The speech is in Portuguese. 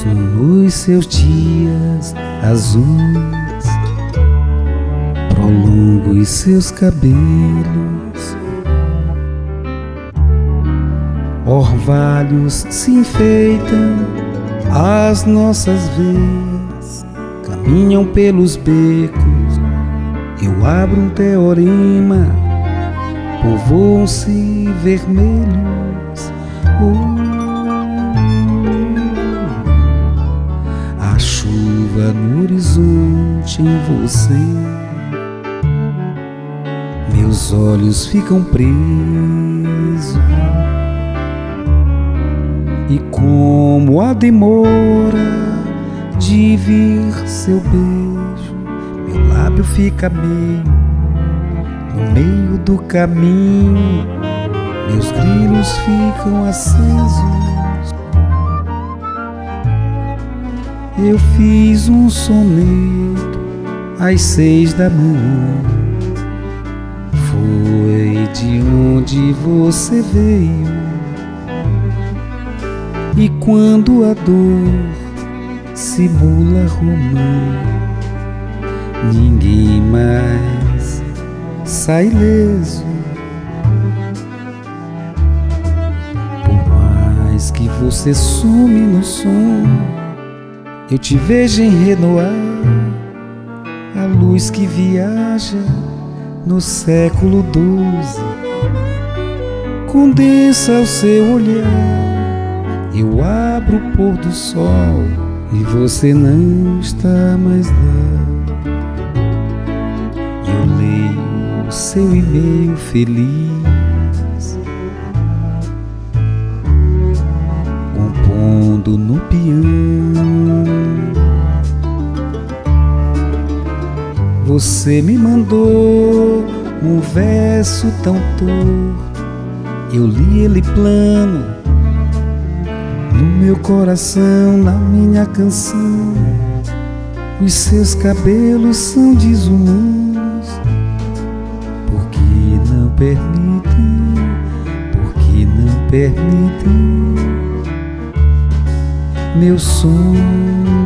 nos seus dias azuis, prolongo os seus cabelos, orvalhos se enfeitam às nossas veias, caminham pelos becos, eu abro um teorema, povoam-se vermelhos. A chuva no horizonte em você, meus olhos ficam presos, e como a demora de vir seu beijo, meu lábio fica meio no meio do caminho, meus grilos ficam acesos. Eu fiz um soneto às 6 da manhã, foi de onde você veio, e quando a dor simula romã, ninguém mais sai ileso. Por mais que você some no som, eu te vejo em Renoir, a luz que viaja no século XII, condensa o seu olhar. Eu abro o pôr do sol e você não está mais lá. Eu leio seu e-mail feliz, compondo no piano. Você me mandou um verso tão torto, eu li ele plano no meu coração, na minha canção. Os seus cabelos são desumanos, porque não permitem meu sonho.